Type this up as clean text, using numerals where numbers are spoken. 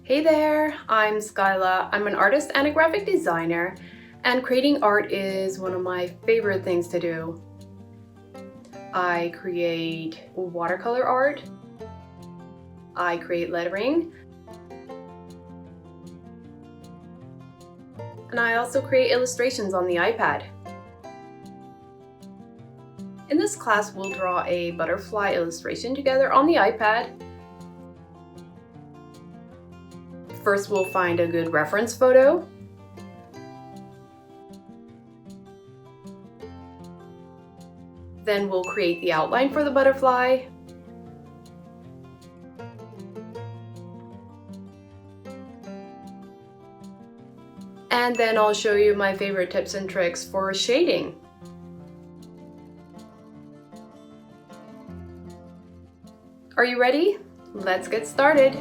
Hey there, I'm Skyla. I'm an artist and a graphic designer, and creating art is one of my favorite things to do. I create watercolor art, I create lettering, and I also create illustrations on the iPad. In this class, we'll draw a butterfly illustration together on the iPad. First, we'll find a good reference photo. Then we'll create the outline for the butterfly. And then I'll show you my favorite tips and tricks for shading. Are you ready? Let's get started.